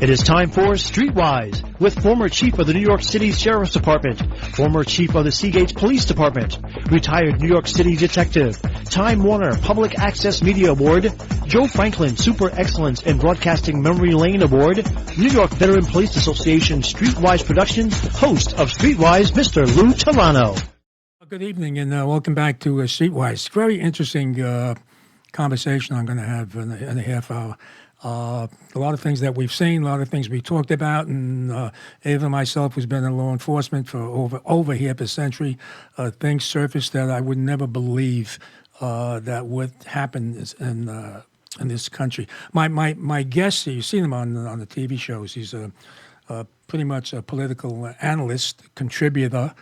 It is time for StreetWise with former chief of the New York City Sheriff's Department, former chief of the Seagate Police Department, retired New York City detective, Time Warner Public Access Media Award, Joe Franklin Super Excellence in Broadcasting Memory Lane Award, New York Veteran Police Association StreetWise Productions, host of StreetWise, Mr. Lou Telano. Good evening and welcome back to StreetWise. Very interesting conversation I'm going to have in a half hour. A lot of things that we've seen, a lot of things we talked about, and even myself, who's been in law enforcement for over half a century, things surfaced that I would never believe that would happen in this country. My guest, you've seen him on the TV shows. He's pretty much a political analyst, contributor.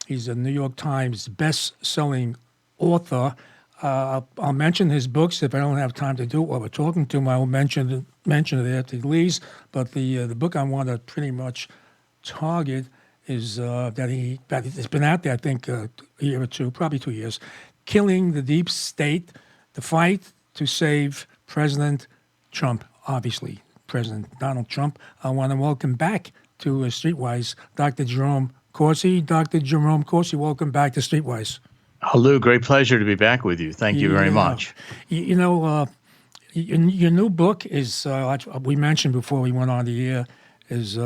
He's a New York Times best-selling author. I'll mention his books if I don't have time to do it while we're talking to him. I will mention it after he leaves. But the book I want to pretty much target is that it's been out there, I think, a year or two, probably 2 years. Killing the Deep State, the fight to save President Trump, obviously President Donald Trump. I want to welcome back to Streetwise Dr. Jerome Corsi. Dr. Jerome Corsi, welcome back to Streetwise. Oh, Lou, great pleasure to be back with you. Thank you very much. You know, your new book is, like we mentioned before we went on the air, is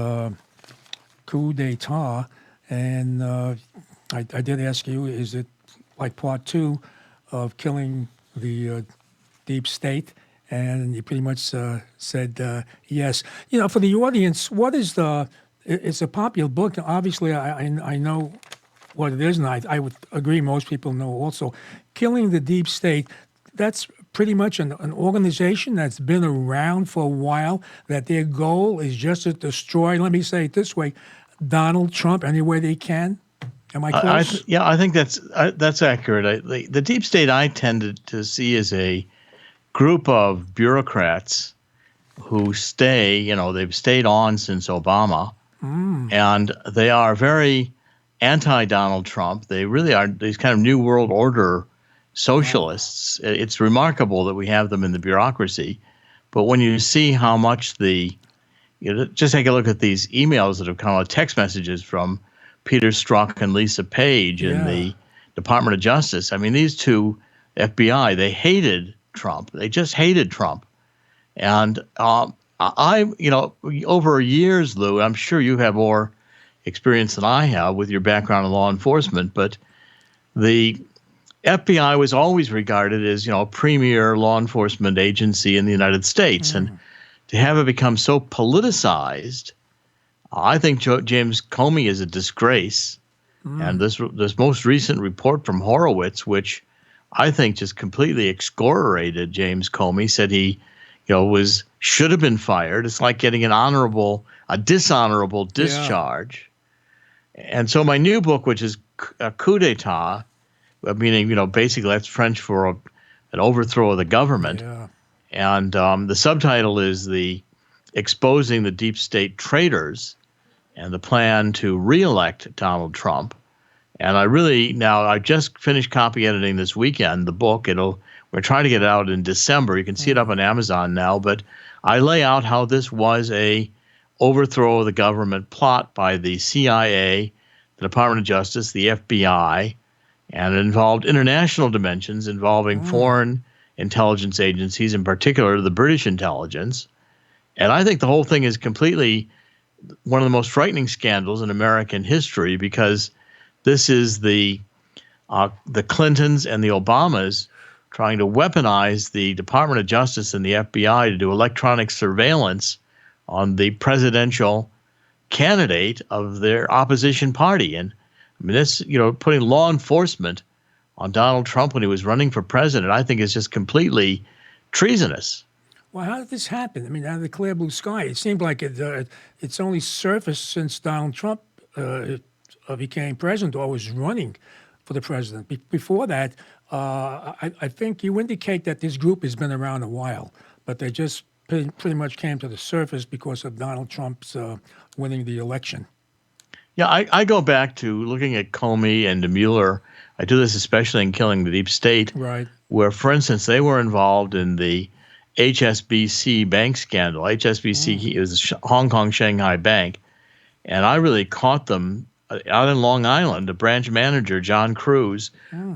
Coup d'etat. And I did ask you, is it like part two of Killing the Deep State? And you pretty much said yes. You know, for the audience, what is it's a popular book. Obviously, I know what it is, and I would agree most people know also. Killing the Deep State, that's pretty much an organization that's been around for a while, that their goal is just to destroy, let me say it this way, Donald Trump any way they can. Am I close? I think that's accurate. The Deep State I tended to see as a group of bureaucrats who they've stayed on since Obama, and they are very anti-Donald Trump. They really are these kind of New World Order socialists. Wow. It's remarkable that we have them in the bureaucracy. But when you see how much just take a look at these emails that have come out, text messages from Peter Strzok and Lisa Page in the Department of Justice. I mean, these two FBI, they hated Trump. They just hated Trump. And over years, Lou, I'm sure you have more experience than I have with your background in law enforcement, but the FBI was always regarded as, a premier law enforcement agency in the United States. And to have it become so politicized, I think James Comey is a disgrace. And this most recent report from Horowitz, which I think just completely excoriated James Comey, said he, should have been fired. It's like getting a dishonorable discharge. And so my new book, which is a coup d'etat, meaning, basically that's French for an overthrow of the government. Yeah. And the subtitle is the Exposing the Deep State Traitors and the Plan to Reelect Donald Trump. And I just finished copy editing this weekend, the book. We're trying to get it out in December. You can see it up on Amazon now, but I lay out how this was a overthrow of the government plot by the CIA, the Department of Justice, the FBI, and it involved international dimensions involving foreign intelligence agencies, in particular the British intelligence. And I think the whole thing is completely one of the most frightening scandals in American history, because this is the Clintons and the Obamas trying to weaponize the Department of Justice and the FBI to do electronic surveillance on the presidential candidate of their opposition party. And I mean, this, putting law enforcement on Donald Trump when he was running for president, I think is just completely treasonous. Well, how did this happen? I mean, out of the clear blue sky, it seemed like it's only surfaced since Donald Trump became president or was running for the president. Before that, I think you indicate that this group has been around a while, but they just pretty much came to the surface because of Donald Trump's winning the election. Yeah, I go back to looking at Comey and Mueller. I do this especially in Killing the Deep State, right? Where, for instance, they were involved in the HSBC bank scandal. HSBC is a Hong Kong Shanghai bank, and I really caught them out in Long Island. The branch manager, John Cruz,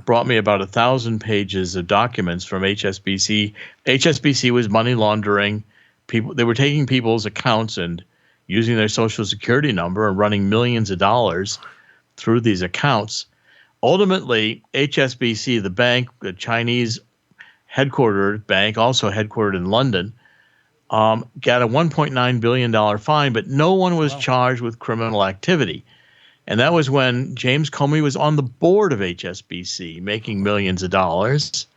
brought me about 1,000 pages of documents from HSBC. HSBC was money laundering people. They were taking people's accounts and using their social security number and running millions of dollars through these accounts. Ultimately, HSBC, the bank, the Chinese headquartered bank, also headquartered in London, got a $1.9 billion fine, but no one was charged with criminal activity. And that was when James Comey was on the board of HSBC, making millions of dollars.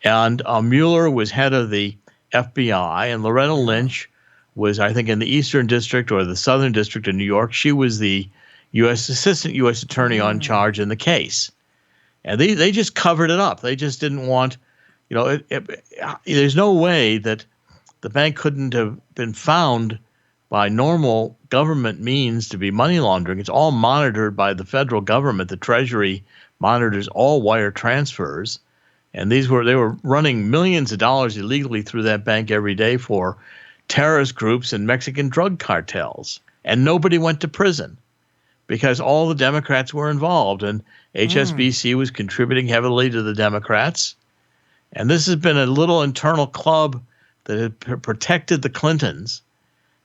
And Mueller was head of the FBI, and Loretta Lynch was, I think, in the Eastern District or the Southern District of New York. She was the assistant U.S. attorney on charge in the case. And they just covered it up. They just didn't want, there's no way that the bank couldn't have been found by normal government means to be money laundering. It's all monitored by the federal government. The Treasury monitors all wire transfers. And they were running millions of dollars illegally through that bank every day for terrorist groups and Mexican drug cartels. And nobody went to prison because all the Democrats were involved. And HSBC was contributing heavily to the Democrats. And this has been a little internal club that had protected the Clintons.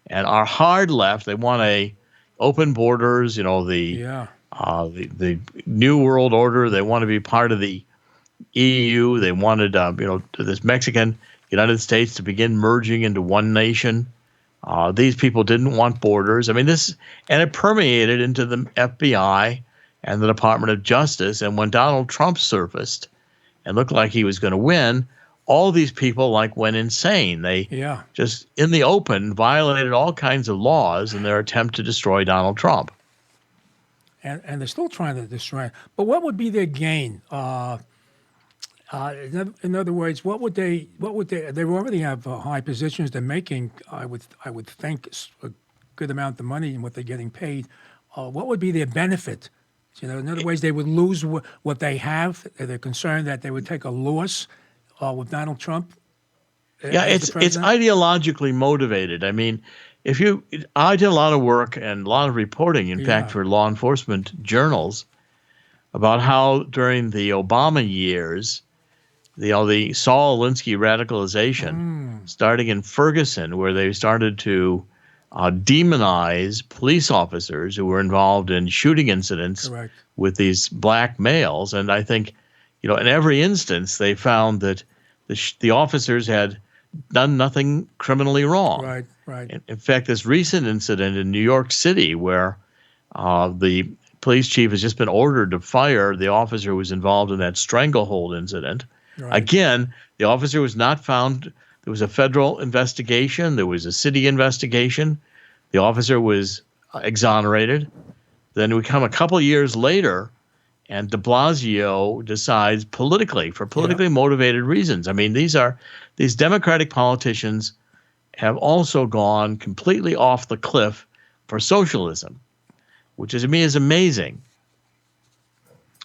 And our hard left, they want open borders, the New World Order. They want to be part of the EU. They wanted, this Mexican United States to begin merging into one nation. These people didn't want borders. I mean, and it permeated into the FBI and the Department of Justice. And when Donald Trump surfaced and looked like he was going to win, all these people went insane. They just in the open violated all kinds of laws in their attempt to destroy Donald Trump. And they're still trying to destroy it. But what would be their gain? In other words, what would they already have high positions. They're making, I would think, a good amount of money in what they're getting paid. What would be their benefit? In other words, they would lose what they have. They're concerned that they would take a loss with Donald Trump. Yeah, it's ideologically motivated. I mean, I did a lot of work and a lot of reporting, in fact, for law enforcement journals about how during the Obama years, the Saul Alinsky radicalization, starting in Ferguson, where they started to demonize police officers who were involved in shooting incidents with these black males. And I think, in every instance, they found that the officers had done nothing criminally wrong. Right. In fact, this recent incident in New York City where the police chief has just been ordered to fire the officer who was involved in that stranglehold incident. Again, the officer was not found. There was a federal investigation. There was a city investigation. The officer was exonerated. Then we come a couple of years later, and de Blasio decides for politically motivated reasons. I mean, these Democratic politicians have also gone completely off the cliff for socialism, which to me is amazing.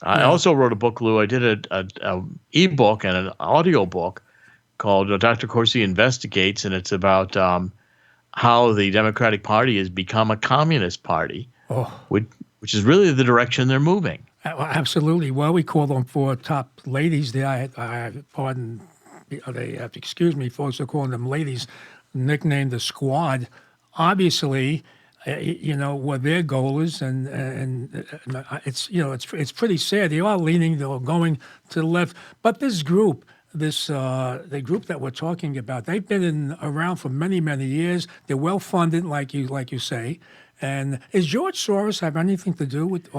I also wrote a book, Lou. I did an e-book and an audio book called Dr. Corsi Investigates, and it's about how the Democratic Party has become a communist party, which is really the direction they're moving. Absolutely. Well, we call them four top ladies. They have to excuse me for also calling them ladies, nicknamed the Squad. Obviously, what their goal is, and it's pretty sad. They are they're going to the left. But this group, the group that we're talking about, they've been around for many, many years. They're well funded, like you say. And is George Soros have anything to do with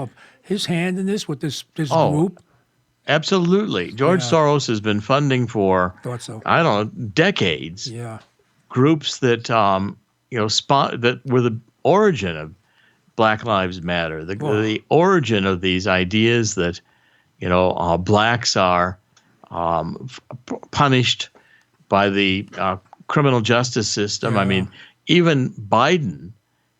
his hand in this with this group? Absolutely. George Soros has been funding for I don't know, decades. Yeah. Groups that that were the origin of Black Lives Matter, the origin of these ideas that blacks are punished by the criminal justice system. I mean, even Biden,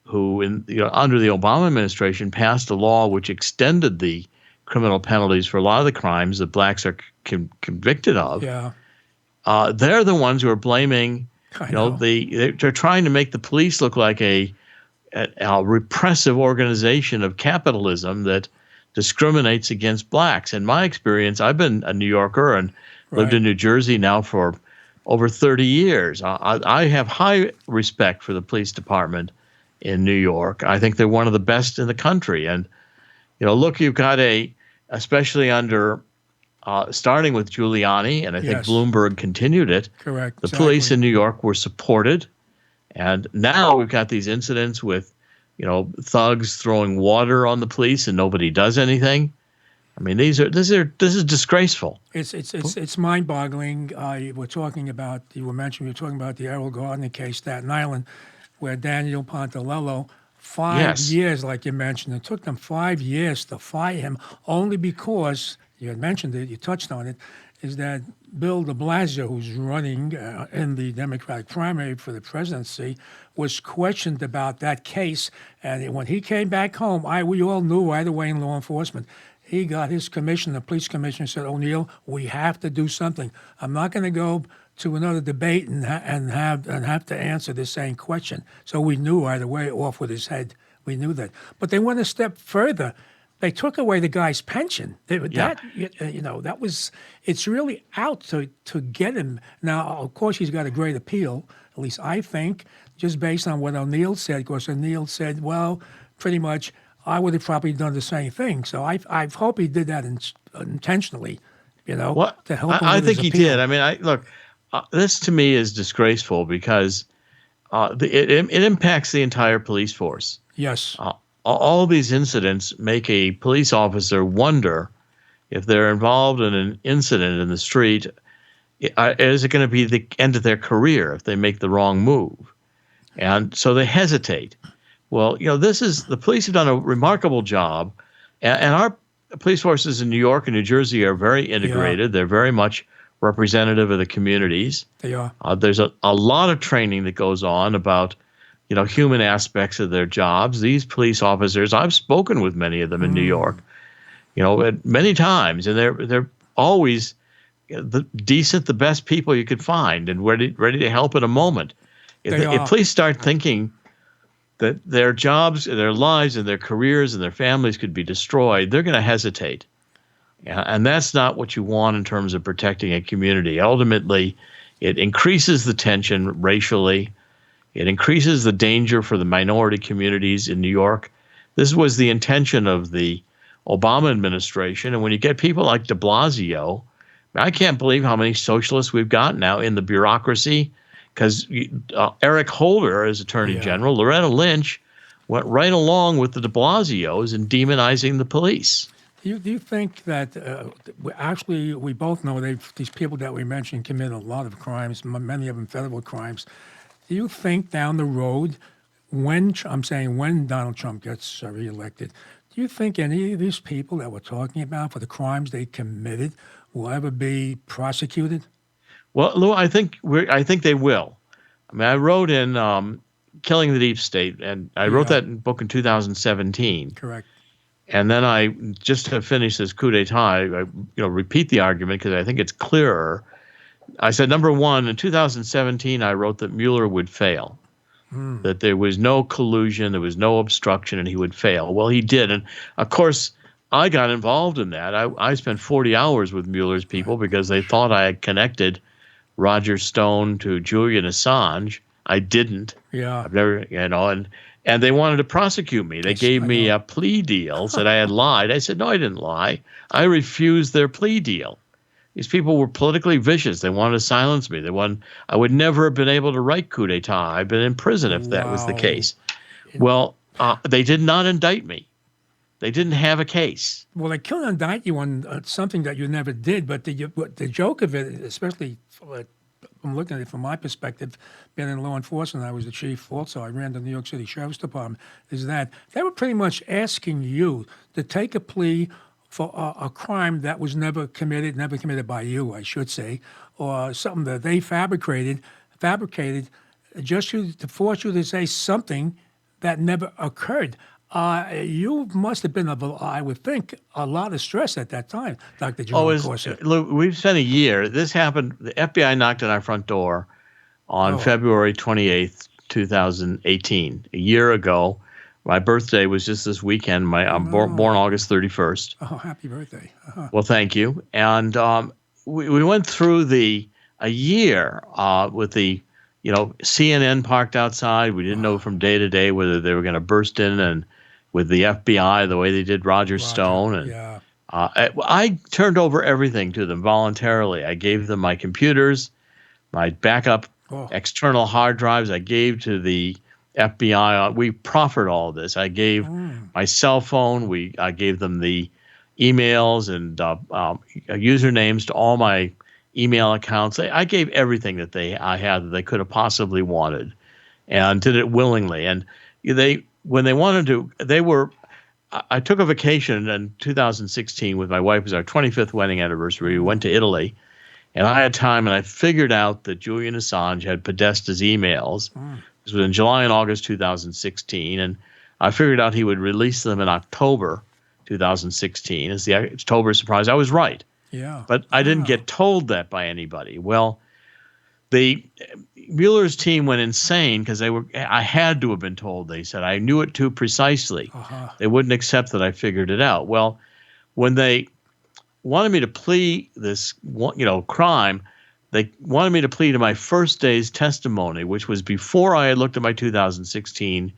who under the Obama administration passed a law which extended the criminal penalties for a lot of the crimes that blacks are convicted of. they're the ones who are blaming. I know. They're trying to make the police look like a repressive organization of capitalism that discriminates against blacks. In my experience, I've been a New Yorker and lived in New Jersey now for over 30 years. I have high respect for the police department in New York. I think they're one of the best in the country. And, look, you've got especially under starting with Giuliani, and I think Bloomberg continued it. Correct. The police in New York were supported. And now we've got these incidents with, thugs throwing water on the police and nobody does anything. I mean, this is disgraceful. It's mind-boggling. You were talking about the Errol Gardner case, Staten Island, where Daniel Pontalello, 5 years, like you mentioned, it took them 5 years to fire him only because, you had mentioned it, you touched on it, is that Bill de Blasio, who's running in the Democratic primary for the presidency, was questioned about that case. And when he came back home, we all knew right away in law enforcement, he got his commission, the police commissioner said, O'Neill, we have to do something. I'm not going to go to another debate and have to answer the same question. So we knew right away, off with his head. We knew that. But they went a step further. They took away the guy's pension. That was. It's really out to get him. Now, of course, he's got a great appeal. At least I think, just based on what O'Neill said. Because O'Neill said, well, pretty much, I would have probably done the same thing. So I hope he did that intentionally. To help him. I think he appeal. did. I mean, look. This to me is disgraceful because it impacts the entire police force. Yes. All these incidents make a police officer wonder if they're involved in an incident in the street, is it going to be the end of their career if they make the wrong move? And so they hesitate. Well, the police have done a remarkable job, and our police forces in New York and New Jersey are very integrated. They're very much representative of the communities. They are. There's a lot of training that goes on about human aspects of their jobs. These police officers, I've spoken with many of them in New York, many times, and they're always the decent, the best people you could find, and ready to help in a moment. If police start thinking that their jobs, their lives, and their careers and their families could be destroyed, they're going to hesitate. And that's not what you want in terms of protecting a community. Ultimately, it increases the tension racially. It increases the danger for the minority communities in New York. This was the intention of the Obama administration. And when you get people like de Blasio, I can't believe how many socialists we've got now in the bureaucracy, because Eric Holder, as Attorney General, Loretta Lynch, went right along with the de Blasios in demonizing the police. Do you think that actually we both know these people that we mentioned commit a lot of crimes, many of them federal crimes. Do you think down the road, when Donald Trump gets reelected, do you think any of these people that we're talking about for the crimes they committed will ever be prosecuted? Well, Lou, I think they will. I mean, I wrote in Killing the Deep State, and I wrote that book in 2017. Correct. And then I, just to finish this coup d'etat, I repeat the argument because I think it's clearer. I said, number one, in 2017, I wrote that Mueller would fail, that there was no collusion, there was no obstruction, and he would fail. Well, he did. And, of course, I got involved in that. I spent 40 hours with Mueller's people because they thought I had connected Roger Stone to Julian Assange. I didn't. Yeah. I've never, and they wanted to prosecute me. They gave me a plea deal, said I had lied. I said, no, I didn't lie. I refused their plea deal. These people were politically vicious. They wanted to silence me. I would never have been able to write coup d'etat. I'd been in prison if that was the case. Well, they did not indict me. They didn't have a case. Well, they couldn't indict you on something that you never did, but the joke of it, especially from looking at it from my perspective, being in law enforcement, I was the chief also, I ran the New York City Sheriff's Department, is that they were pretty much asking you to take a plea for a crime that was never committed by you, I should say, or something that they fabricated just to force you to say something that never occurred. You must have been, I would think, a lot of stress at that time, Dr. Oh, Jerome Corsi. look, we've spent a year. This happened. The FBI knocked at our front door on Oh. February 28th, 2018. A year ago, my birthday was just this weekend. I'm born August 31st. Oh, happy birthday. Well, thank you. And we went through a year with the CNN parked outside. We didn't know from day to day whether they were going to burst in, and with the FBI the way they did Roger Stone. And Yeah. I turned over everything to them voluntarily. I gave them my computers, my backup external hard drives. I gave to the FBI. We proffered all of this. I gave my cell phone. I gave them the emails and usernames to all my email accounts. I gave everything that I had that they could have possibly wanted, and did it willingly. And when they wanted to, I took a vacation in 2016 with my wife. It was our 25th wedding anniversary. We went to Italy, and I had time, and I figured out that Julian Assange had Podesta's emails. This was in July and August 2016, and I figured out he would release them in October 2016 as the October surprise. I was right. Yeah. But I didn't get told that by anybody. Well, Mueller's team went insane because I had to have been told. They said I knew it too precisely. They wouldn't accept that I figured it out. Well, when they wanted me to plead this, crime, they wanted me to plead to my first day's testimony, which was before I had looked at my 2016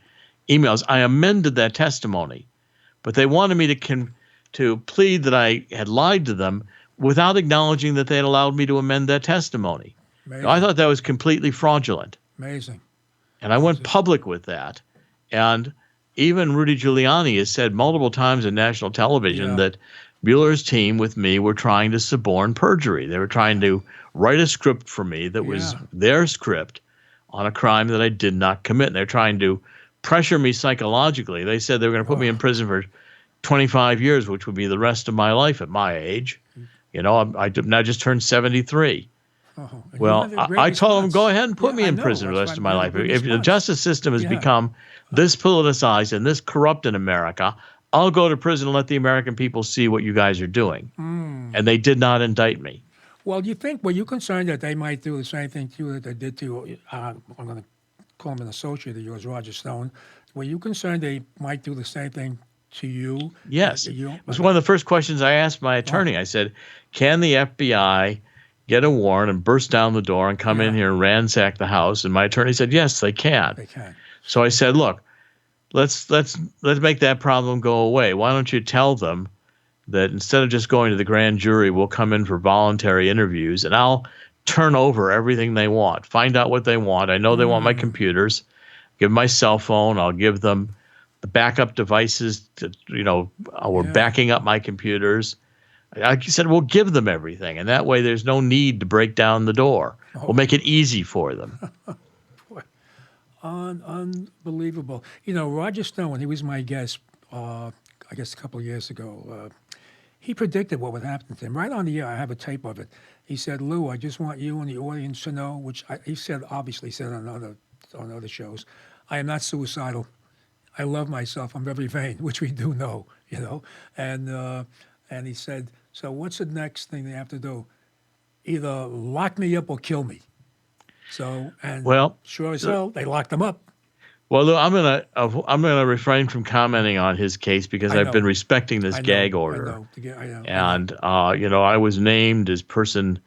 emails. I amended that testimony, but they wanted me to plead that I had lied to them without acknowledging that they had allowed me to amend that testimony. I thought that was completely fraudulent. Amazing. And I went public with that. And even Rudy Giuliani has said multiple times on national television that Mueller's team with me were trying to suborn perjury. They were trying to write a script for me that was their script on a crime that I did not commit. They're trying to pressure me psychologically. They said they were going to put me in prison for 25 years, which would be the rest of my life at my age. I now just turned 73. Well, I told them, go ahead and put me in prison for the rest of my life. If the justice system has become this politicized and this corrupt in America, I'll go to prison and let the American people see what you guys are doing. And they did not indict me. Well, were you concerned that they might do the same thing to you that they did to, I'm going to call him an associate of yours, Roger Stone. Were you concerned they might do the same thing to you? Yes. It was one of the first questions I asked my attorney. I said, can the FBI get a warrant and burst down the door and come in here and ransack the house? And my attorney said, yes, they can. They can. So I said, look, let's make that problem go away. Why don't you tell them that instead of just going to the grand jury, we'll come in for voluntary interviews, and I'll turn over everything they want, find out what they want. I know they want my computers, give them my cell phone. I'll give them the backup devices we're backing up my computers. I said, we'll give them everything, and that way there's no need to break down the door. We'll make it easy for them. Boy, unbelievable. Roger Stone, when he was my guest, I guess a couple of years ago, he predicted what would happen to him. Right on the air, I have a tape of it. He said, Lou, I just want you and the audience to know, which he said on other shows, I am not suicidal. I love myself. I'm very vain, which we do know, And he said, so what's the next thing they have to do? Either lock me up or kill me. So, sure as hell, they locked him up. Well, Lou, I'm gonna refrain from commenting on his case because I've been respecting this gag order. I know. And I was named as person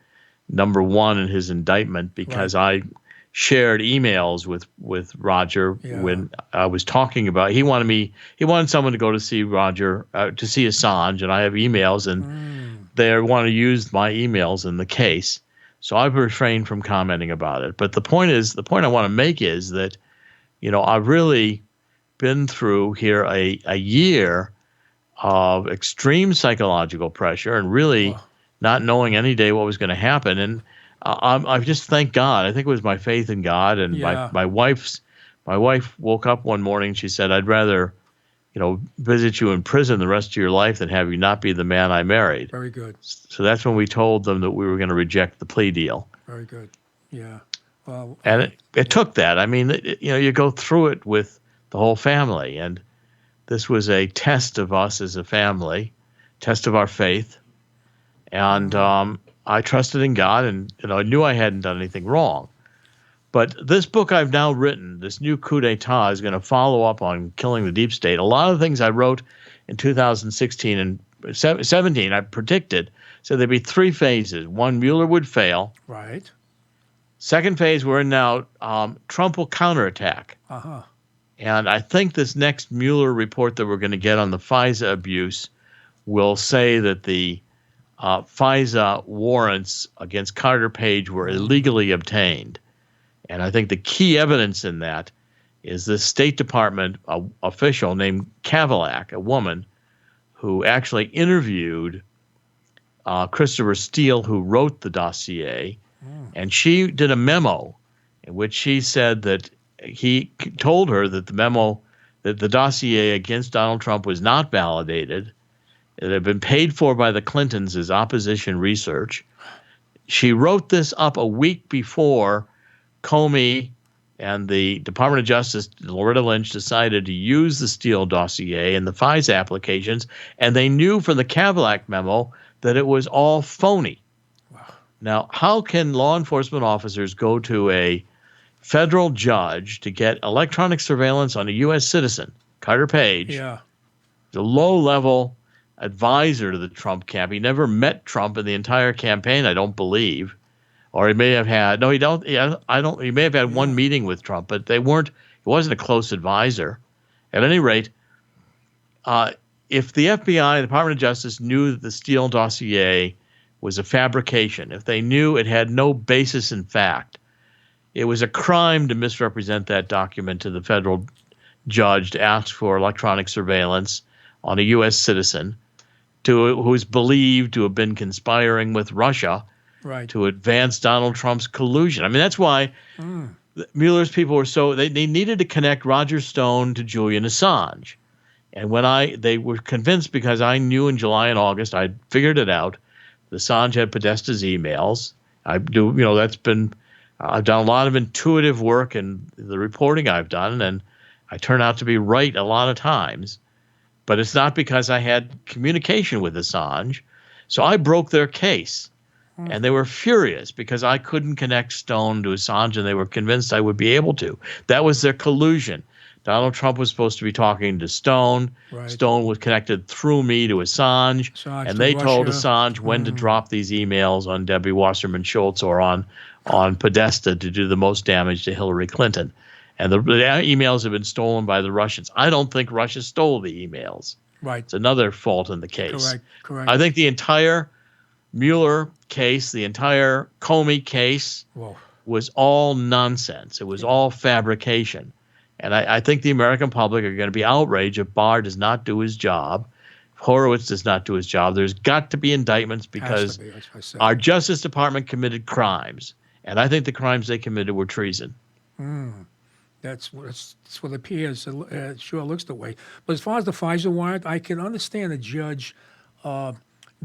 number 1 in his indictment because I shared emails with Roger when I was talking about. He wanted someone to go to see Roger to see Assange, and I have emails, and they want to use my emails in the case. So I've refrained from commenting about it. But the point I want to make is that, I've really been through here a year of extreme psychological pressure and really not knowing any day what was going to happen. And I just thank God. I think it was my faith in God. And my wife woke up one morning. She said, I'd rather, visit you in prison the rest of your life than have you not be the man I married. Very good. So that's when we told them that we were going to reject the plea deal. Very good. Yeah. Well, and it took that. I mean, you go through it with the whole family, and this was a test of us as a family, test of our faith. And I trusted in God, and I knew I hadn't done anything wrong. But this book I've now written, this new coup d'etat, is going to follow up on killing the deep state. A lot of things I wrote in 2016 and 17, I predicted, said there'd be 3 phases. One, Mueller would fail. Right. Second phase we're in now, Trump will counterattack. Uh-huh. And I think this next Mueller report that we're going to get on the FISA abuse will say that the FISA warrants against Carter Page were illegally obtained. And I think the key evidence in that is the State Department official named Kavalak, a woman, who actually interviewed Christopher Steele, who wrote the dossier. And she did a memo in which she said that he told her that the dossier against Donald Trump was not validated. It had been paid for by the Clintons as opposition research. She wrote this up a week before Comey and the Department of Justice, Loretta Lynch, decided to use the Steele dossier and the FISA applications, and they knew from the Kavalak memo that it was all phony. Wow. Now, how can law enforcement officers go to a federal judge to get electronic surveillance on a U.S. citizen, Carter Page, the low-level advisor to the Trump camp? He never met Trump in the entire campaign, I don't believe. Or he may have had he may have had one meeting with Trump, but he wasn't a close advisor. At any rate, if the FBI, the Department of Justice, knew that the Steele dossier was a fabrication, if they knew it had no basis in fact, it was a crime to misrepresent that document to the federal judge to ask for electronic surveillance on a U.S. citizen who is believed to have been conspiring with Russia to advance Donald Trump's collusion. I mean, that's why Mueller's people were they needed to connect Roger Stone to Julian Assange. And when they were convinced, because I knew in July and August, I figured it out, Assange had Podesta's emails. I've done a lot of intuitive work in the reporting I've done, and I turn out to be right a lot of times. But it's not because I had communication with Assange. So I broke their case. And they were furious because I couldn't connect Stone to Assange, and they were convinced I would be able to. That was their collusion. Donald Trump was supposed to be talking to Stone. Stone was connected through me to Assange and they told Assange when to drop these emails on Debbie Wasserman Schultz or on Podesta to do the most damage to Hillary Clinton. And the emails have been stolen by the Russians. I don't think Russia stole the emails. It's another fault in the case. Correct. I think the entire Mueller case, the entire Comey case was all nonsense. It was all fabrication. And I think the American public are going to be outraged if Barr does not do his job, if Horowitz does not do his job. There's got to be indictments because our Justice Department committed crimes. And I think the crimes they committed were treason. That's what it appears. It sure looks the way. But as far as the FISA warrant, I can understand a judge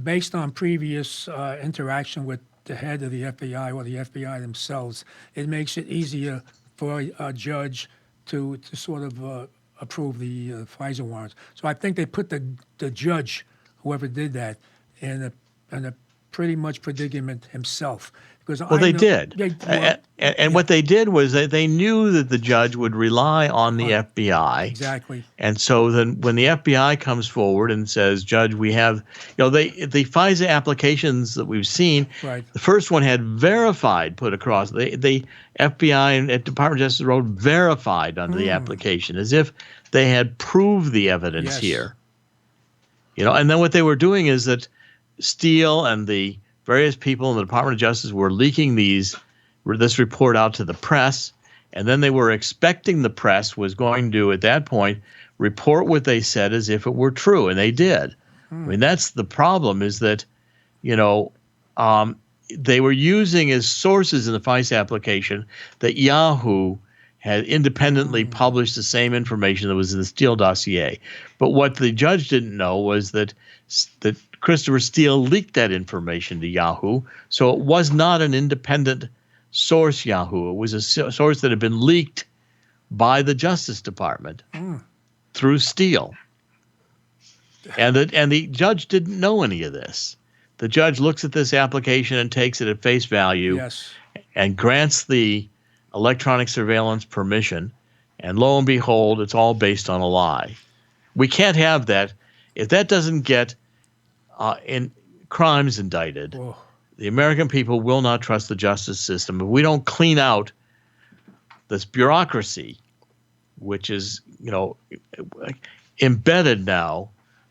based on previous interaction with the head of the FBI or the FBI themselves. It makes it easier for a judge to sort of approve the FISA warrants. So I think they put the judge, whoever did that, in a pretty much predicament himself. They did. What they did was they knew that the judge would rely on the FBI. Exactly. And so then when the FBI comes forward and says, Judge, we have, the FISA applications that we've seen, the first one had verified put across. The FBI and Department of Justice wrote verified under the application as if they had proved the evidence here. And then what they were doing is that Steele and the various people in the Department of Justice were leaking this report out to the press, and then they were expecting the press was going to, at that point, report what they said as if it were true, and they did. I mean, that's the problem, is that, they were using as sources in the FISA application that Yahoo had independently published the same information that was in the Steele dossier. But what the judge didn't know was that Christopher Steele leaked that information to Yahoo, so it was not an independent source, Yahoo. It was a source that had been leaked by the Justice Department through Steele. And the judge didn't know any of this. The judge looks at this application and takes it at face value Yes. and grants the electronic surveillance permission. And lo and behold, it's all based on a lie. We can't have that. If that doesn't get in crimes indicted, Whoa. the American people will not trust the justice system. If we don't clean out this bureaucracy, which is, embedded now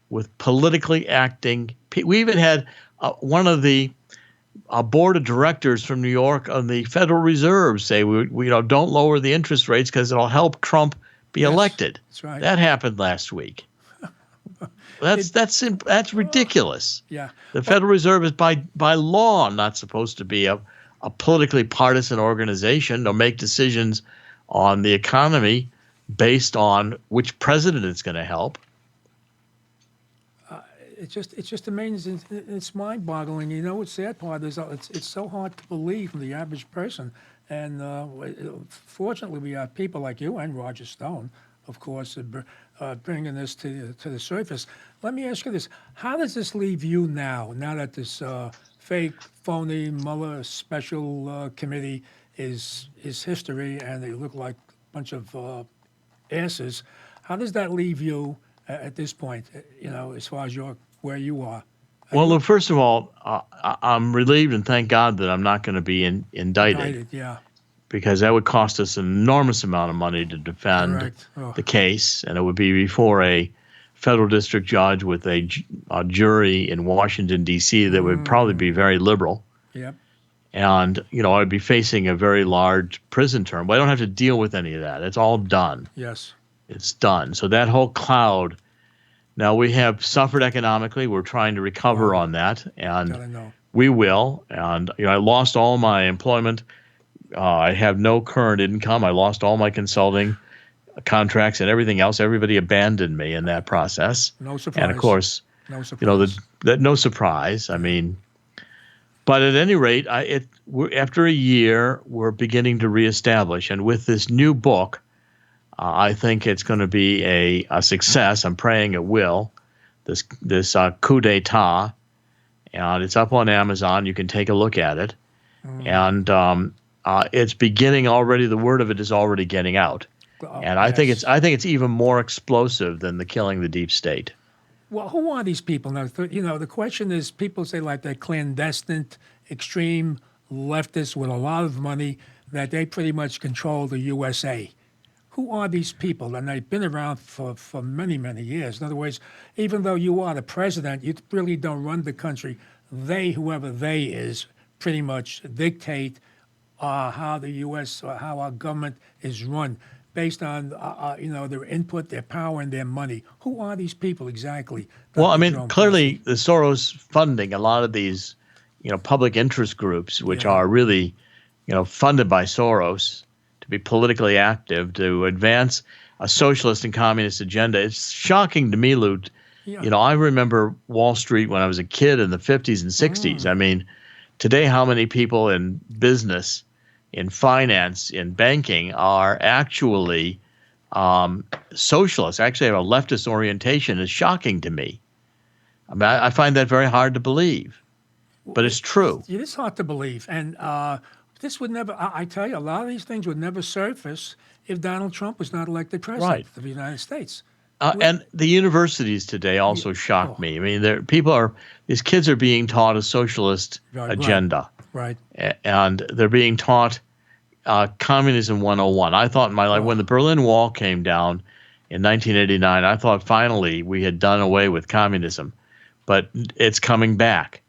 with politically acting. We even had one of the board of directors from New York on the Federal Reserve say, we don't lower the interest rates because it'll help Trump be elected. That's right. That happened last week. That's ridiculous. Yeah. The Federal Reserve is by law not supposed to be a politically partisan organization or make decisions on the economy based on which president it's going to help. It's just amazing. It's mind-boggling. You know, what's the sad part is it's so hard to believe for the average person. And fortunately, we have people like you and Roger Stone, of course, bringing this to the surface. Let me ask you this: how does this leave you now that this fake, phony Mueller special committee is history, and they look like a bunch of asses? How does that leave you at this point? As far as where you are. Well, look, first of all, I'm relieved and thank God that I'm not going to be indicted. Yeah. Because that would cost us an enormous amount of money to defend the case, and it would be before a federal district judge with a jury in Washington, D.C. that would probably be very liberal. Yep. And, I'd be facing a very large prison term. But I don't have to deal with any of that. It's all done. Yes. It's done. So that whole cloud. Now, we have suffered economically. We're trying to recover on that, and we will. And I lost all my employment. I have no current income. I lost all my consulting contracts and everything else. Everybody abandoned me in that process. No surprise. And of course, no surprise. No surprise. I mean, but at any rate, after a year, we're beginning to reestablish. And with this new book, I think it's going to be a success. I'm praying it will. This coup d'état, and it's up on Amazon. You can take a look at it, and it's beginning already. The word of it is already getting out, and I think it's even more explosive than the killing the deep state. Well, who are these people now? The question is, people say like they're clandestine, extreme leftists with a lot of money, that they pretty much control the USA. Who are these people? And they've been around for many, many years. In other words, even though you are the president, you really don't run the country. Whoever they is, pretty much dictate how the U.S. or how our government is run based on their input, their power, and their money. Who are these people exactly? Well, I mean, clearly the Soros funding a lot of these, public interest groups, which are really, funded by Soros to be politically active, to advance a socialist and communist agenda. It's shocking to me, Lou. Yeah. I remember Wall Street when I was a kid in the 50s and 60s. I mean, today, how many people in business, in finance, in banking are actually socialists, actually have a leftist orientation, is shocking to me. I mean, I find that very hard to believe, but it's true. It is hard to believe. And this would never, I tell you, a lot of these things would never surface if Donald Trump was not elected president of the United States. And the universities today also shock me. I mean, these kids are being taught a socialist agenda. Right. And they're being taught Communism 101. I thought in my life, when the Berlin Wall came down in 1989, I thought finally we had done away with communism. But it's coming back.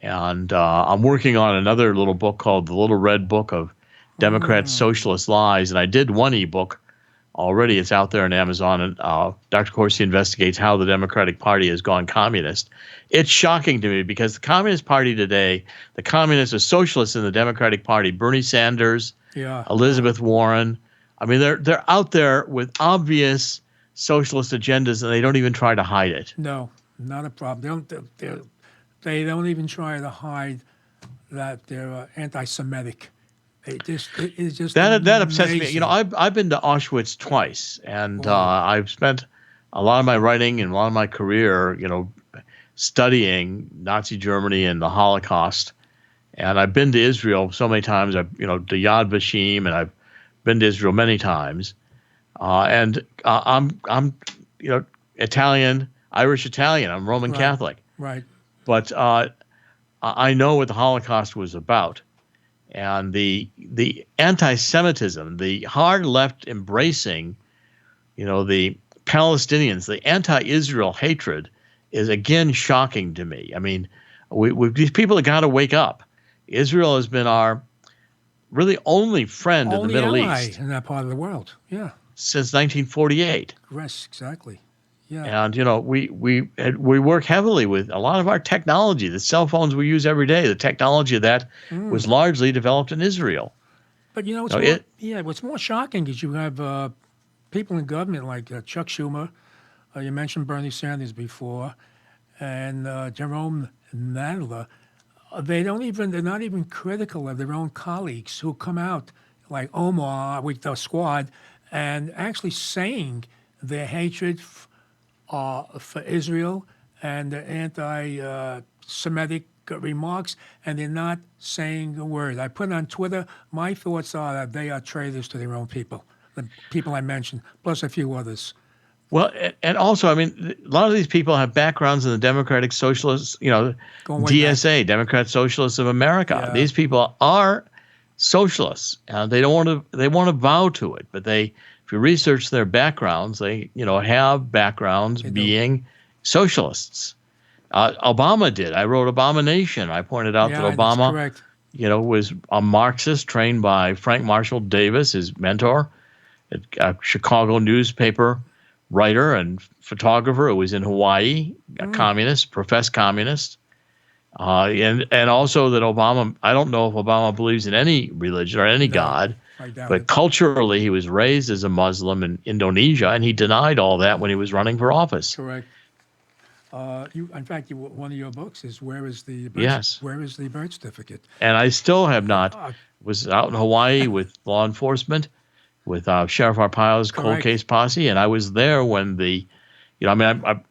And I'm working on another little book called The Little Red Book of Democrat Socialist Lies. And I did one ebook already. It's out there on Amazon. And Dr. Corsi investigates how the Democratic Party has gone communist. It's shocking to me because the Communist Party today, the communists are socialists in the Democratic Party. Bernie Sanders, Elizabeth Warren. I mean, they're out there with obvious socialist agendas, and they don't even try to hide it. No, not a problem. They don't even try to hide that they're anti-Semitic. It's just that upsets me. I've been to Auschwitz twice, and I've spent a lot of my writing and a lot of my career, studying Nazi Germany and the Holocaust. And I've been to Israel so many times. To Yad Vashem, and I've been to Israel many times. I'm Italian, Irish Italian. I'm Roman Catholic. Right. But I know what the Holocaust was about, and the anti-Semitism, the hard left embracing, the Palestinians, the anti-Israel hatred is again shocking to me. I mean, these people have got to wake up. Israel has been our really only friend in the Middle East in that part of the world. Yeah. Since 1948. Yes, exactly. Yeah. And we work heavily with a lot of our technology, the cell phones we use every day. The technology of that was largely developed in Israel. But what's more shocking is you have people in government like Chuck Schumer. You mentioned Bernie Sanders before, and Jerome Nadler. They're not even critical of their own colleagues who come out like Omar with the squad and actually saying their hatred for Israel and the anti-Semitic remarks, and they're not saying a word. I put on Twitter, my thoughts are that they are traitors to their own people, the people I mentioned, plus a few others. Well, and also, I mean, a lot of these people have backgrounds in the Democratic Socialists, DSA, Democrat Socialists of America. Yeah. These people are socialists, and they want to vow to it, but if you research their backgrounds, they have backgrounds being socialists. Obama did. I wrote Abomination. I pointed out that Obama, was a Marxist trained by Frank Marshall Davis, his mentor, a Chicago newspaper writer and photographer who was in Hawaii, a communist, professed communist. And also that Obama, I don't know if Obama believes in any religion or any God, but culturally he was raised as a Muslim in Indonesia, and he denied all that when he was running for office. Correct. In fact, one of your books is Where is the birth certificate? And I still have not. Was out in Hawaii with law enforcement, with Sheriff Arpaio's cold case posse, and I was there when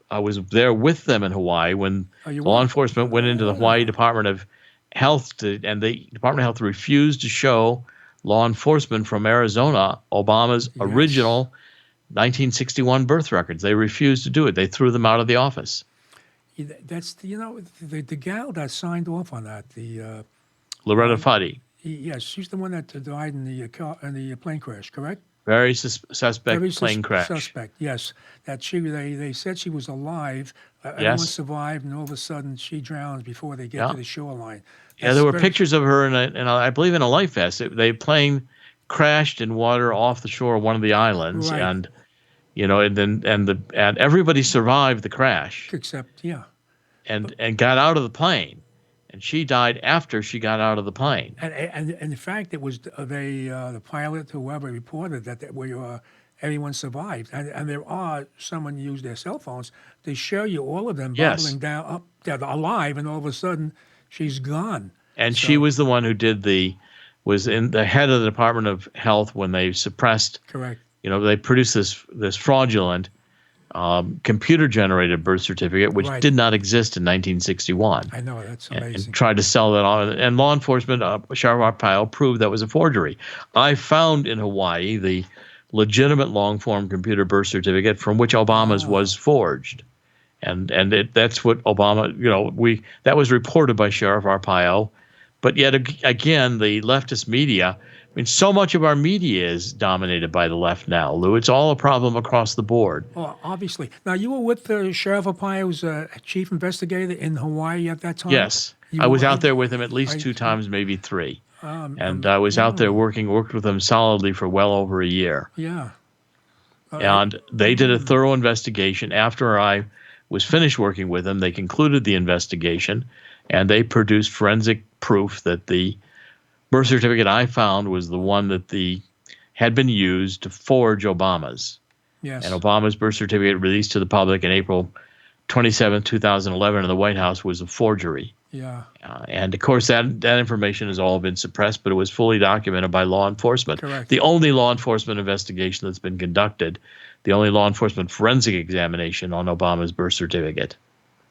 I was there with them in Hawaii when law enforcement went into the Hawaii Department of Health, and the Department of Health refused to show law enforcement from Arizona Obama's original 1961 birth records. They refused to do it. They threw them out of the office. That's the gal that signed off on that. Loretta Fuddy. Yes, she's the one that died in the plane crash, correct? Very suspect plane crash. Suspect, yes. That they said she was alive. Everyone survived, and all of a sudden she drowns before they get to the shoreline. There were pictures of her I believe in a life vest. The plane crashed in water off the shore of one of the islands, and and everybody survived the crash except and got out of the plane. And she died after she got out of the plane. And in fact, it was the pilot, whoever reported that everyone survived. And there are someone used their cell phones to show you all of them bubbling down up. They're alive, and all of a sudden she's gone. And she was the one who was in the head of the Department of Health when they suppressed. Correct. They produced this fraudulent computer-generated birth certificate, which did not exist in 1961. I know, that's amazing. And tried to sell that on. And law enforcement, Sheriff Arpaio, proved that was a forgery. I found in Hawaii the legitimate long-form computer birth certificate from which Obama's was forged. And that's what Obama, that was reported by Sheriff Arpaio. But yet again, the leftist media, so much of our media is dominated by the left now, Lou. It's all a problem across the board. Oh, obviously. Now, you were with Sheriff Arpaio's chief investigator in Hawaii at that time? Yes. I was out there with him at least 2 times, maybe 3. And I was out there worked with him solidly for well over a year. Yeah. And they did a thorough investigation. After I was finished working with them, they concluded the investigation, and they produced forensic proof that the birth certificate I found was the one that had been used to forge Obama's. Yes. And Obama's birth certificate released to the public in April 27, 2011 in the White House was a forgery. Yeah. And of course, that information has all been suppressed, but it was fully documented by law enforcement. Correct. The only law enforcement investigation that's been conducted, the only law enforcement forensic examination on Obama's birth certificate.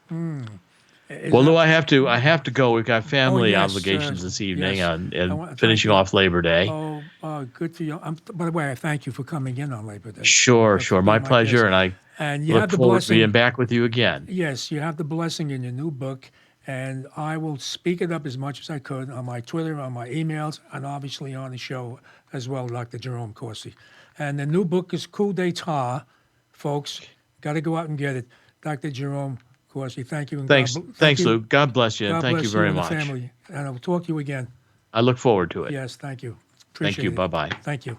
Well, Lou, I have to go. We've got Oh, family yes. obligations this evening, Yes. I and want to thank finishing you. off Labor Day. Oh, good for you. By the way, I thank you for coming in on Labor Day. Sure, For my being my guest. pleasure, and I And you look have the forward to being blessing. back with you again. Yes, you have the blessing in your new book, and I will speak it up as much as I could on my Twitter, on my emails, and obviously on the show as well, Dr. Jerome Corsi. And the new book is Coup d'etat, folks. Got to go out and get it. Dr. Jerome Corsi, thank you. And Thanks, thank you. Lou. God bless you, and God thank you bless you very and the much. family. And I will talk to you again. I look forward to it. Yes, thank you. Thank Appreciate you. it. Bye-bye. Thank you.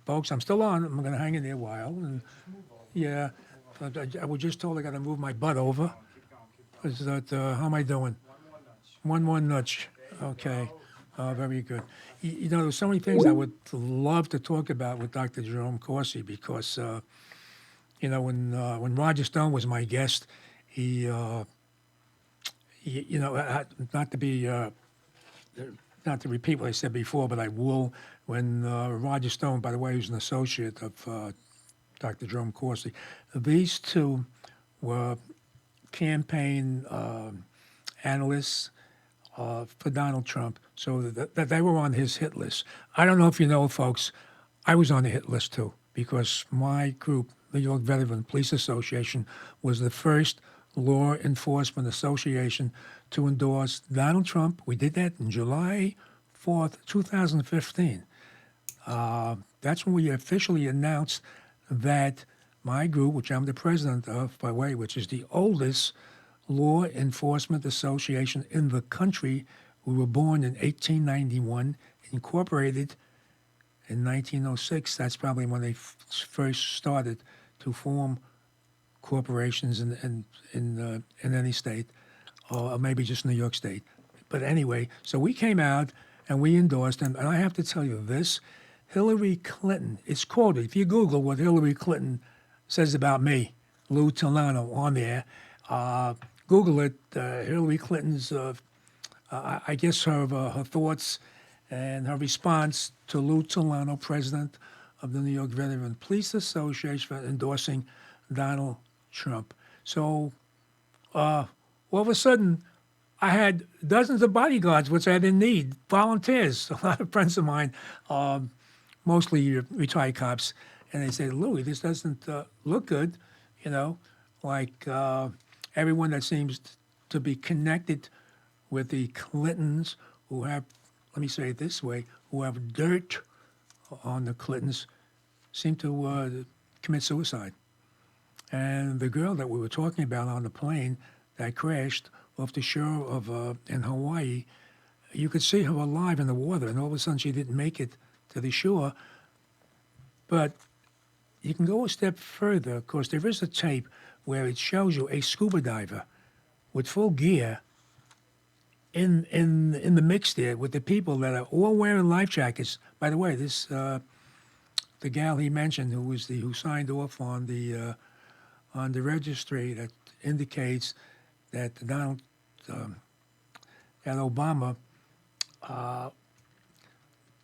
Folks, I'm still on. I'm going to hang in there a while. And yeah, I was just told I got to move my butt over. Is that, how am I doing? One more nudge. Okay. Very good. You know, there's so many things I would love to talk about with Dr. Jerome Corsi because, you know, when Roger Stone was my guest, he you know, not to be, not to repeat what I said before, but I will. When Roger Stone, by the way, who's an associate of Dr. Jerome Corsi, these two were campaign analysts for Donald Trump, so that they were on his hit list. I don't know if you know, folks, I was on the hit list too, because my group, the New York Veteran Police Association, was the first law enforcement association to endorse Donald Trump. We did that in July 4th, 2015. That's when we officially announced that my group, which I'm the president of, by the way, which is the oldest law enforcement association in the country. We were born in 1891, incorporated in 1906. That's probably when they first started to form corporations in any state, or maybe just New York State. But anyway, so we came out and we endorsed him. And I have to tell you this, Hillary Clinton, it's quoted. If you Google what Hillary Clinton says about me, Lou Telano, on there, Google it, Hillary Clinton's, I guess her thoughts and her response to Lou Telano, president of the New York Veteran Police Association, for endorsing Donald Trump. So all of a sudden, I had dozens of bodyguards, which I didn't need, volunteers. A lot of friends of mine, mostly retired cops, and they say, Louis, this doesn't look good, you know, like everyone that seems to be connected with the Clintons, who have, let me say it this way, who have dirt on the Clintons, seem to commit suicide. And the girl that we were talking about on the plane that crashed off the shore of in Hawaii, you could see her alive in the water, and all of a sudden she didn't make it to the shore. But you can go a step further, because there is a tape where it shows you a scuba diver with full gear in the mix there with the people that are all wearing life jackets. By the way, this the gal he mentioned who signed off on the registry that indicates that that Obama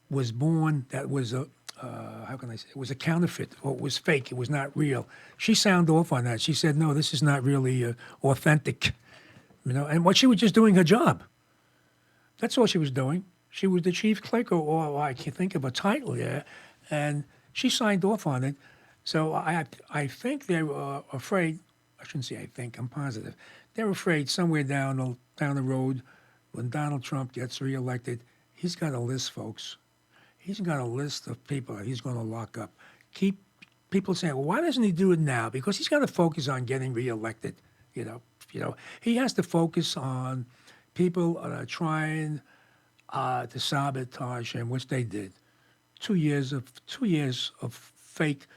was born, that was a how can I say, it was a counterfeit, or it was fake, it was not real. She signed off on that. She said, no, this is not really authentic, you know. And what she was just doing her job. That's all she was doing. She was the chief clerk, or I can't think of a title there, and she signed off on it. So I think they were afraid. I shouldn't say I think. I'm positive. They're afraid somewhere down the road, when Donald Trump gets reelected, he's got a list, folks. He's got a list of people that he's going to lock up. Keep people saying, well, why doesn't he do it now? Because he's got to focus on getting reelected. You know, he has to focus on people that are trying to sabotage him, which they did. 2 years of fake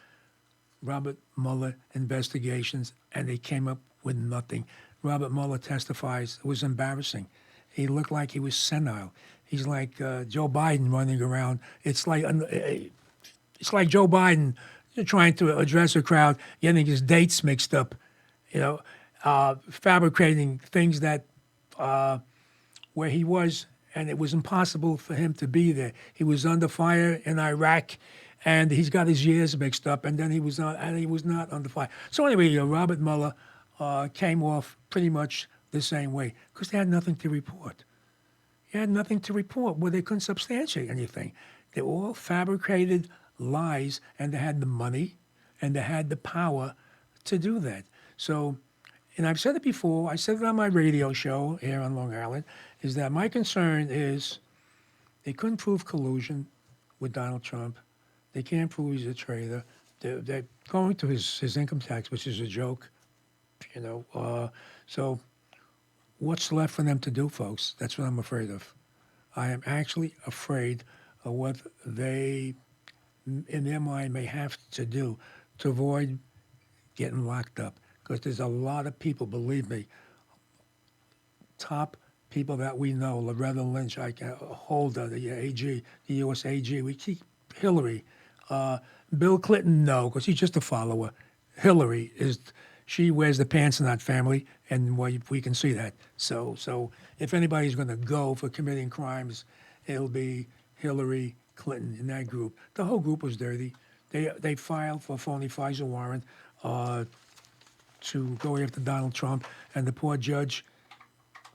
Robert Mueller investigations, and they came up with nothing. Robert Mueller testifies it was embarrassing. He looked like he was senile. He's like Joe Biden running around. It's like Joe Biden trying to address a crowd, getting his dates mixed up, you know, fabricating things that where he was, and it was impossible for him to be there. He was under fire in Iraq, and he's got his years mixed up, and then he was not under fire. So anyway, Robert Mueller came off pretty much the same way because they had nothing to report. They had nothing to report where they couldn't substantiate anything. They were all fabricated lies, and they had the money, and they had the power to do that. So, and I've said it before, I said it on my radio show here on Long Island, is that my concern is they couldn't prove collusion with Donald Trump. They can't prove he's a traitor. They're going to his income tax, which is a joke, So what's left for them to do, folks? That's what I'm afraid of. I am actually afraid of what they, in their mind, may have to do to avoid getting locked up. Because there's a lot of people, believe me, top people that we know, Loretta Lynch, Holder, the AG, the U.S. AG. We keep Hillary. Bill Clinton, no, because he's just a follower. Hillary she wears the pants in that family, and we can see that. So if anybody's going to go for committing crimes, it'll be Hillary Clinton in that group. The whole group was dirty. They filed for a phony FISA warrant to go after Donald Trump, and the poor judge,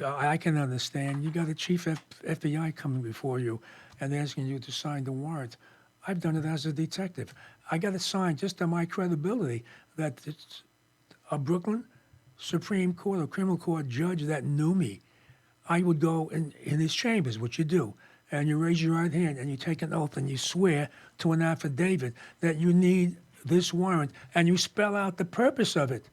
I can understand. You got a chief FBI coming before you and asking you to sign the warrant. I've done it as a detective. I got to sign just on my credibility that it's a Brooklyn Supreme Court or criminal court judge that knew me. I would go in his chambers, which you do, and you raise your right hand and you take an oath and you swear to an affidavit that you need this warrant, and you spell out the purpose of it.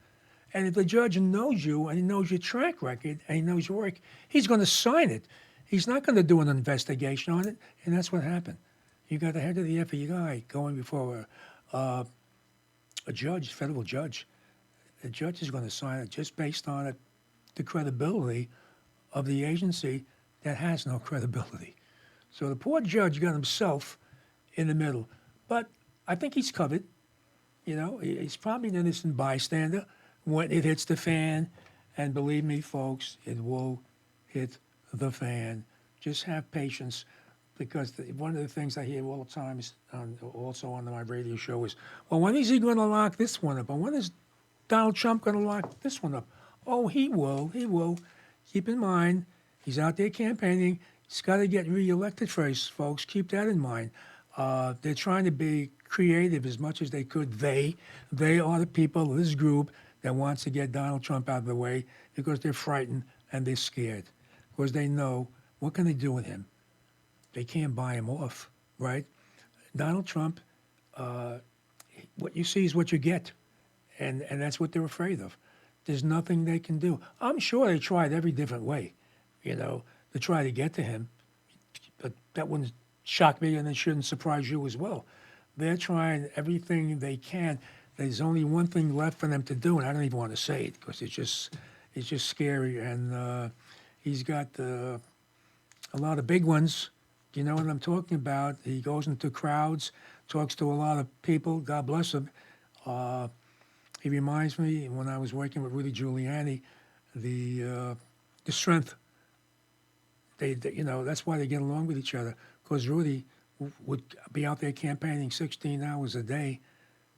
And if the judge knows you and he knows your track record and he knows your work, he's going to sign it. He's not going to do an investigation on it, and that's what happened. You got the head of the FBI going before a judge, federal judge. The judge is going to sign it just based on the credibility of the agency that has no credibility. So the poor judge got himself in the middle. But I think he's covered. He's probably an innocent bystander when it hits the fan. And believe me, folks, it will hit the fan. Just have patience, because one of the things I hear all the time is also on my radio show is, well, when is he going to lock this one up? And when is Donald Trump going to lock this one up? Oh, he will. He will. Keep in mind, he's out there campaigning. He's got to get reelected first, folks. Keep that in mind. They're trying to be creative as much as they could. They are the people, this group, that wants to get Donald Trump out of the way because they're frightened and they're scared. Because they know, what can they do with him? They can't buy him off, right? Donald Trump, what you see is what you get. And that's what they're afraid of. There's nothing they can do. I'm sure they tried every different way, to try to get to him. But that wouldn't shock me, and it shouldn't surprise you as well. They're trying everything they can. There's only one thing left for them to do, and I don't even want to say it because it's just scary. And he's got a lot of big ones. You know what I'm talking about? He goes into crowds, talks to a lot of people. God bless him. He reminds me, when I was working with Rudy Giuliani, the strength. That's why they get along with each other. Because Rudy would be out there campaigning 16 hours a day,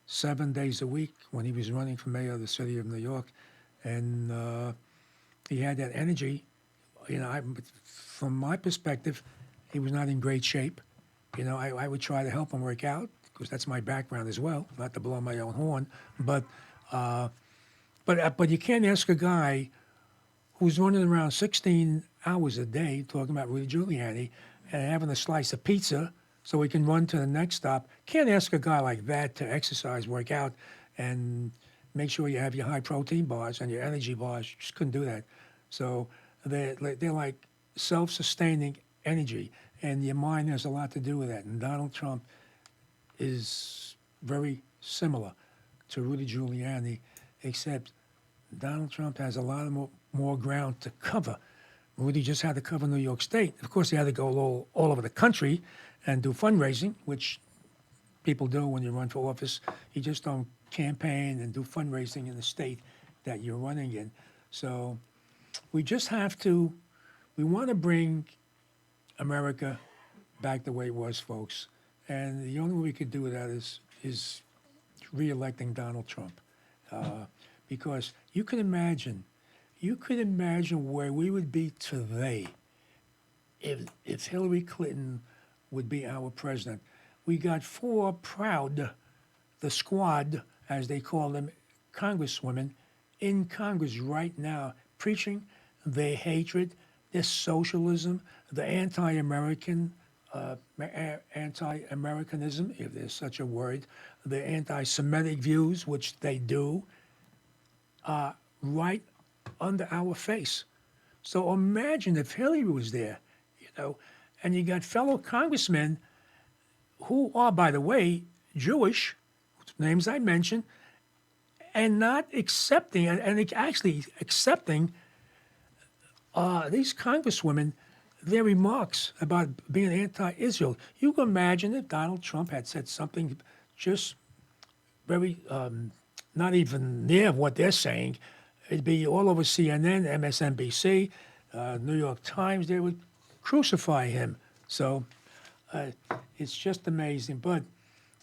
7 days a week when he was running for mayor of the city of New York, and he had that energy. From my perspective, he was not in great shape. I would try to help him work out because that's my background as well. Not to blow my own horn, but you can't ask a guy who's running around 16 hours a day talking about Rudy Giuliani and having a slice of pizza so he can run to the next stop. Can't ask a guy like that to exercise, work out, and make sure you have your high protein bars and your energy bars. You just couldn't do that. So they're like self-sustaining energy, and your mind has a lot to do with that. And Donald Trump is very similar to Rudy Giuliani, except Donald Trump has a lot of more ground to cover. Rudy just had to cover New York State. Of course, he had to go all over the country and do fundraising, which people do when you run for office. You just don't campaign and do fundraising in the state that you're running in. So we just have to We want to bring America back the way it was, folks. And the only way we could do that is re-electing Donald Trump, because you could imagine where we would be today if Hillary Clinton would be our president. We got four proud, the squad, as they call them, congresswomen in Congress right now, preaching their hatred, their socialism, the anti-Americanism, if there's such a word, the anti-Semitic views, which they do, right under our face. So imagine if Hillary was there, and you got fellow congressmen who are, by the way, Jewish, names I mentioned, and not accepting, and actually accepting these congresswomen, their remarks about being anti-Israel. You can imagine if Donald Trump had said something just very, not even near what they're saying. It'd be all over CNN, MSNBC, New York Times. They would crucify him. So it's just amazing. But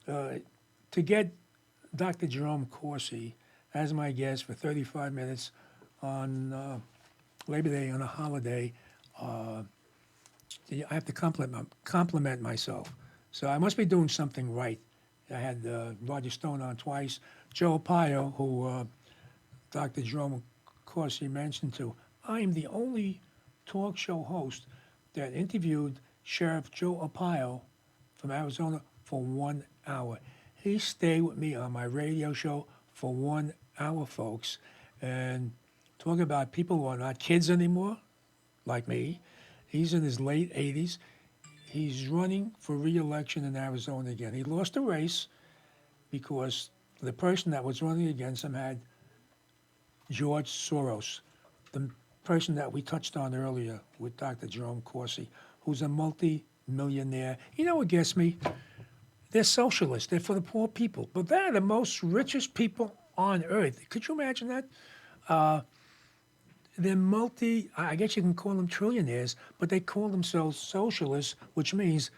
to get Dr. Jerome Corsi as my guest for 35 minutes on Labor Day, on a holiday, I have to compliment myself. So I must be doing something right. I had Roger Stone on twice. Joe Arpaio, who Dr. Jerome Corsi mentioned to. I am the only talk show host that interviewed Sheriff Joe Arpaio from Arizona for 1 hour. He stayed with me on my radio show for 1 hour, folks, and talk about people who are not kids anymore, like me. He's in his late 80s. He's running for re-election in Arizona again. He lost the race because the person that was running against him had George Soros, the person that we touched on earlier with Dr. Jerome Corsi, who's a multi-millionaire. You know what gets me? They're socialists. They're for the poor people. But they're the most richest people on earth. Could you imagine that? They're I guess you can call them trillionaires, but they call themselves socialists, which means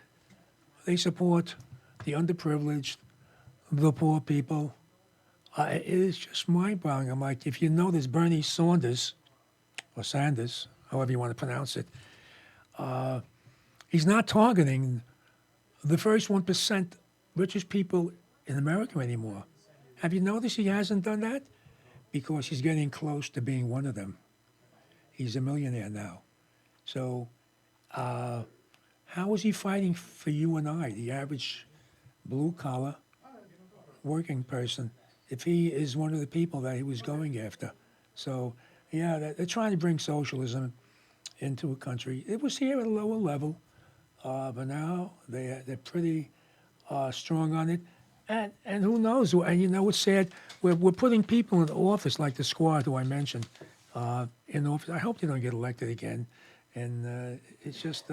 they support the underprivileged, the poor people. It is just mind-boggling. I'm like, if you know this Bernie Sanders, or Sanders, however you want to pronounce it, he's not targeting the first 1% richest people in America anymore. Have you noticed he hasn't done that? Because he's getting close to being one of them. He's a millionaire now. So how is he fighting for you and I, the average blue-collar working person, if he is one of the people that he was going after? So, yeah, they're trying to bring socialism into a country. It was here at a lower level, but now they're pretty strong on it. And who knows? And you know what's sad? We're putting people in office like the squad who I mentioned in office. I hope they don't get elected again. And it's just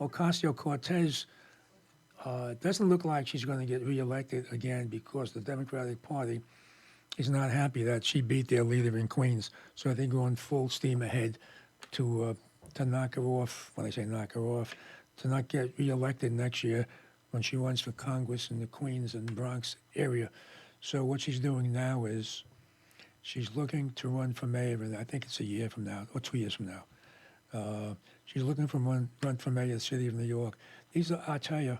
Ocasio-Cortez doesn't look like she's going to get reelected again because the Democratic Party is not happy that she beat their leader in Queens. So they're going full steam ahead to knock her off. When I say knock her off, to not get reelected next year when she runs for Congress in the Queens and Bronx area. So what she's doing now is she's looking to run for mayor, and I think it's a year from now, or 2 years from now. She's looking for run for mayor of the city of New York. These are, I tell you,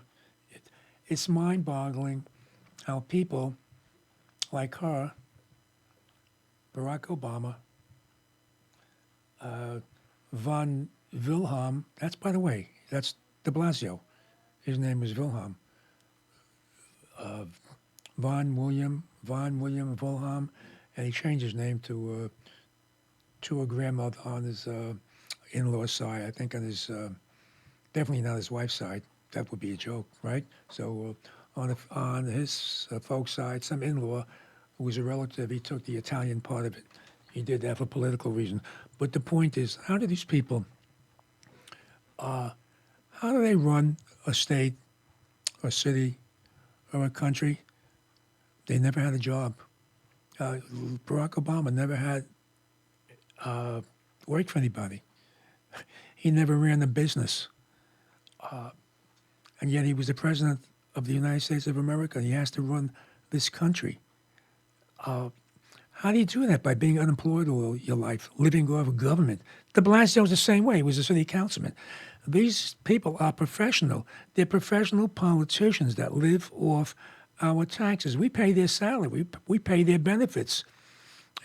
it's mind-boggling how people like her, Barack Obama, von Wilhelm, that's, by the way, that's de Blasio. His name is Wilhelm. Von William Wilhelm, and he changed his name to a grandmother on his in-law side. I think on his, definitely not his wife's side. That would be a joke, right? So on his folks' side, some in-law who was a relative, he took the Italian part of it. He did that for political reasons. But the point is, how do these people, how do they run a state, a city, or a country? They never had a job. Barack Obama never had worked for anybody. He never ran a business. And yet he was the president of the United States of America. He has to run this country. How do you do that? By being unemployed all your life, living off of government. De Blasio was the same way. He was a city councilman. These people are professional. They're professional politicians that live off our taxes. We pay their salary. We pay their benefits.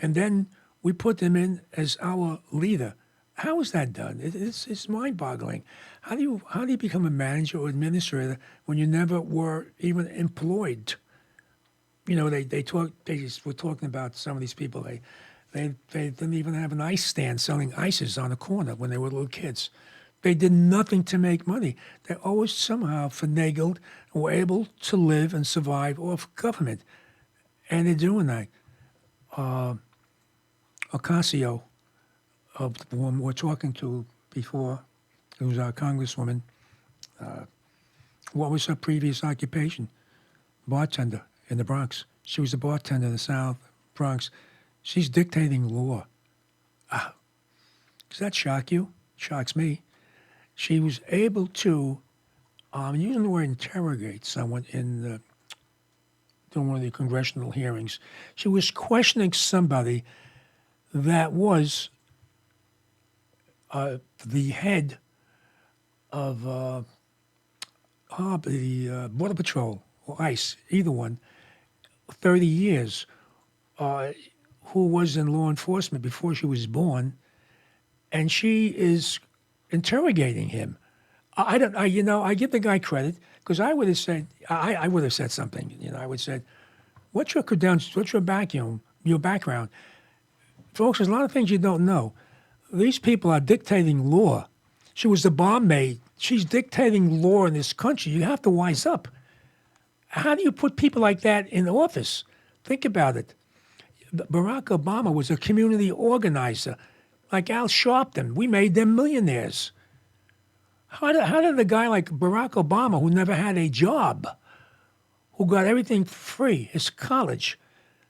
And then we put them in as our leader. How is that done? It's mind-boggling. How do you become a manager or administrator when you never were even employed? You know, they just were talking about some of these people. They didn't even have an ice stand selling ices on the corner when they were little kids. They did nothing to make money. They always somehow finagled and were able to live and survive off government. And they're doing that. Ocasio, of the woman we're talking to before, who was our congresswoman, what was her previous occupation? Bartender in the Bronx. She was a bartender in the South Bronx. She's dictating law. Does that shock you? Shocks me. She was able to, using the word interrogate someone in during one of the congressional hearings. She was questioning somebody that was the head of the Border Patrol or ICE, either one, 30 years, who was in law enforcement before she was born, and she is interrogating him. I give the guy credit because I would have said, I would have said something. You know, I would have said, "What's your credentials? What's your background?" Folks, there's a lot of things you don't know. These people are dictating law. She was the barmaid. She's dictating law in this country. You have to wise up. How do you put people like that in office? Think about it. Barack Obama was a community organizer, like Al Sharpton. We made them millionaires. How did a guy like Barack Obama, who never had a job, who got everything free, his college,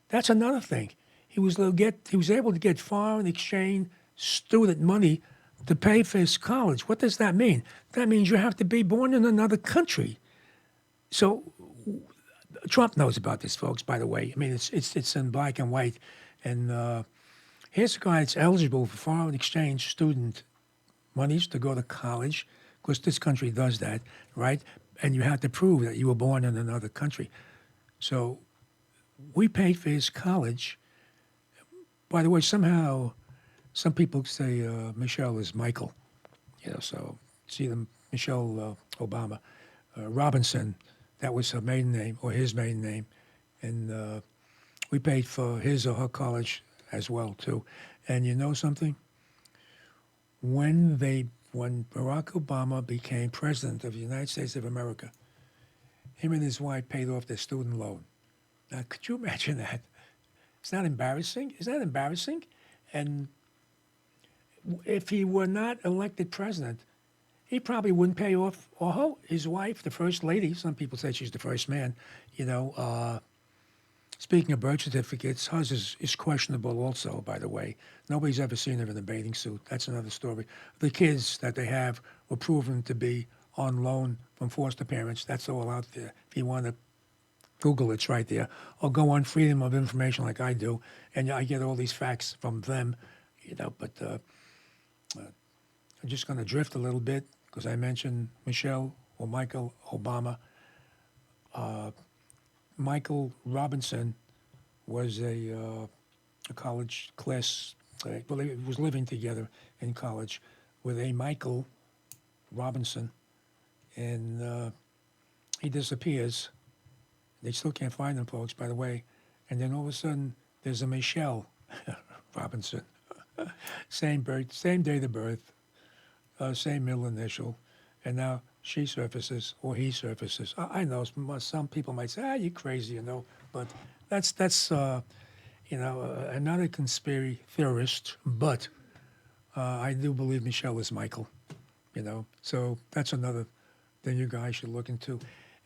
that's another thing. He was able to get foreign exchange student money to pay for his college. What does that mean? That means you have to be born in another country. So Trump knows about this, folks, by the way. I mean, it's in black and white. And here's a guy that's eligible for foreign exchange student monies to go to college. Of course, this country does that, right? And you have to prove that you were born in another country. So we paid for his college. By the way, somehow some people say Michelle is Michael. You know, so see them, Michelle Obama. Robinson, that was her maiden name or his maiden name. And we paid for his or her college as well, too. And you know something? When Barack Obama became president of the United States of America, him and his wife paid off their student loan. Now, could you imagine that? It's not embarrassing. Is that embarrassing? And if he were not elected president, he probably wouldn't pay off, or his wife, the first lady. Some people say she's the first man. You know, speaking of birth certificates, hers is questionable also, by the way. Nobody's ever seen her in a bathing suit. That's another story. The kids that they have were proven to be on loan from foster parents. That's all out there. If you want to Google, it's right there. Or go on Freedom of Information like I do, and I get all these facts from them. You know, but I'm just going to drift a little bit because I mentioned Michelle or Michael Obama. Michael Robinson was a college class, well, he was living together in college with a Michael Robinson, and he disappears. They still can't find him, folks, by the way. And then all of a sudden, there's a Michelle Robinson. Same date of birth, same middle initial, and now she surfaces or he surfaces. I know some people might say, "You're crazy," you know, but that's I'm not a conspiracy theorist, but I do believe Michelle is Michael, you know. So that's another thing you guys should look into.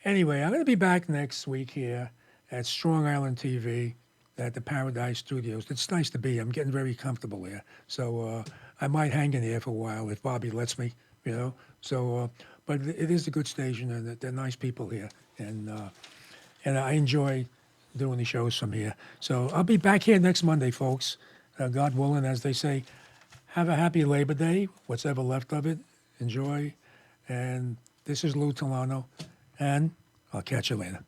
Anyway, I'm going to be back next week here at Strong Island TV at the Paradise Studios. It's nice to be here. I'm getting very comfortable here. So I might hang in there for a while if Bobby lets me, you know. So, but it is a good station, and they're nice people here, and I enjoy doing the shows from here. So I'll be back here next Monday, folks. God willing, as they say. Have a happy Labor Day, what's ever left of it. Enjoy. And this is Lou Telano, and I'll catch you later.